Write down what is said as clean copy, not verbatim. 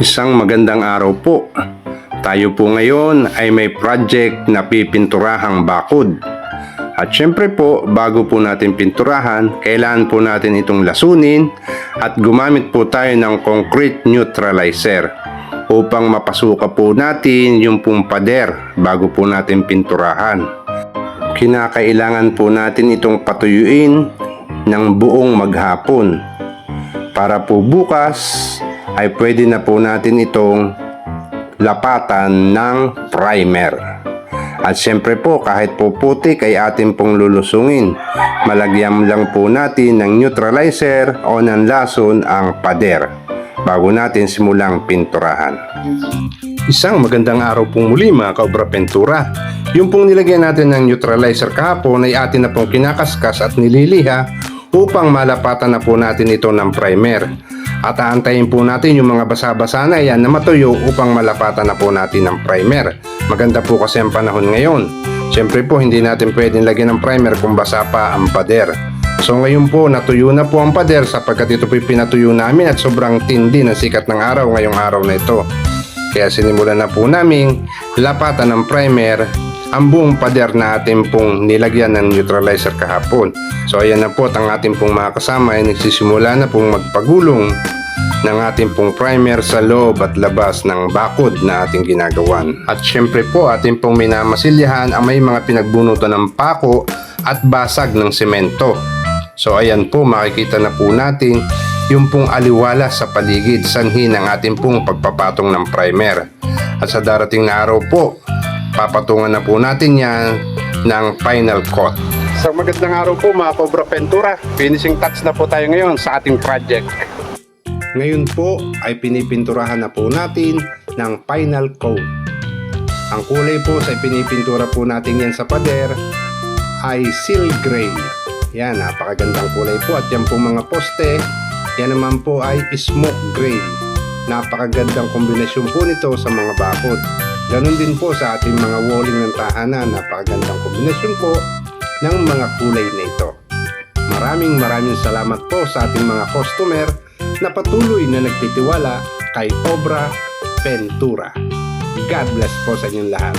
Isang magandang araw po. Tayo po ngayon ay may project na pipinturahang bakod. At syempre po, bago po natin pinturahan, kailangan po natin itong lasunin at gumamit po tayo ng concrete neutralizer upang mapasuka po natin yung pong pader bago po natin pinturahan. Kinakailangan po natin itong patuyuin ng buong maghapon para po bukas ay pwede na po natin itong lapatan ng primer. At syempre po, kahit po putik ay atin pong lulusungin. Malagyan lang po natin ng neutralizer o ng lason ang pader bago natin simulang pinturahan. Isang magandang araw pong muli mga kaobra pentura. Yung pong nilagyan natin ng neutralizer kahapon ay atin na pong kinakaskas at nililiha upang malapatan na po natin ito ng primer. At aantayin po natin yung mga basa-basa na yan na matuyo upang malapatan na po natin ng primer. Maganda po kasi ang panahon ngayon. Siyempre po hindi natin pwedeng lagyan ng primer kung basa pa ang pader. So ngayon po natuyo na po ang pader sapagkat ito po pinatuyo namin at sobrang tindi ng sikat ng araw ngayong araw na ito. Kaya sinimulan na po namin lapatan ng primer ang buong pader na ating pong nilagyan ng neutralizer kahapon. So ayan na po at ang ating pong mga kasama ay nagsisimula na pong magpagulong ng ating pong primer sa loob at labas ng bakod na ating ginagawan. At syempre po ating pong minamasilyahan ang may mga pinagbunutan ng pako at basag ng semento. So ayan po, makikita na po natin yung pong aliwala sa paligid sanhi ng ating pong pagpapatong ng primer. At sa darating na araw po, papatungan na po natin yan ng final coat. So magandang araw po mga Cobra Pentura. Finishing touch na po tayo ngayon sa ating project. Ngayon po ay pinipinturahan na po natin ng final coat. Ang kulay po sa pinipintura po natin yan sa pader ay seal gray. Yan, napakagandang kulay po. At yan po mga poste, yan naman po ay smoke gray. Napakagandang kombinasyon po nito sa mga bakod. Ganon din po sa ating mga walling ng tahanan. Napakagandang kombinasyon po ng mga kulay na ito. Maraming salamat po sa ating mga customer na patuloy na nagtitiwala kay Cobra Pentura. God bless po sa inyong lahat.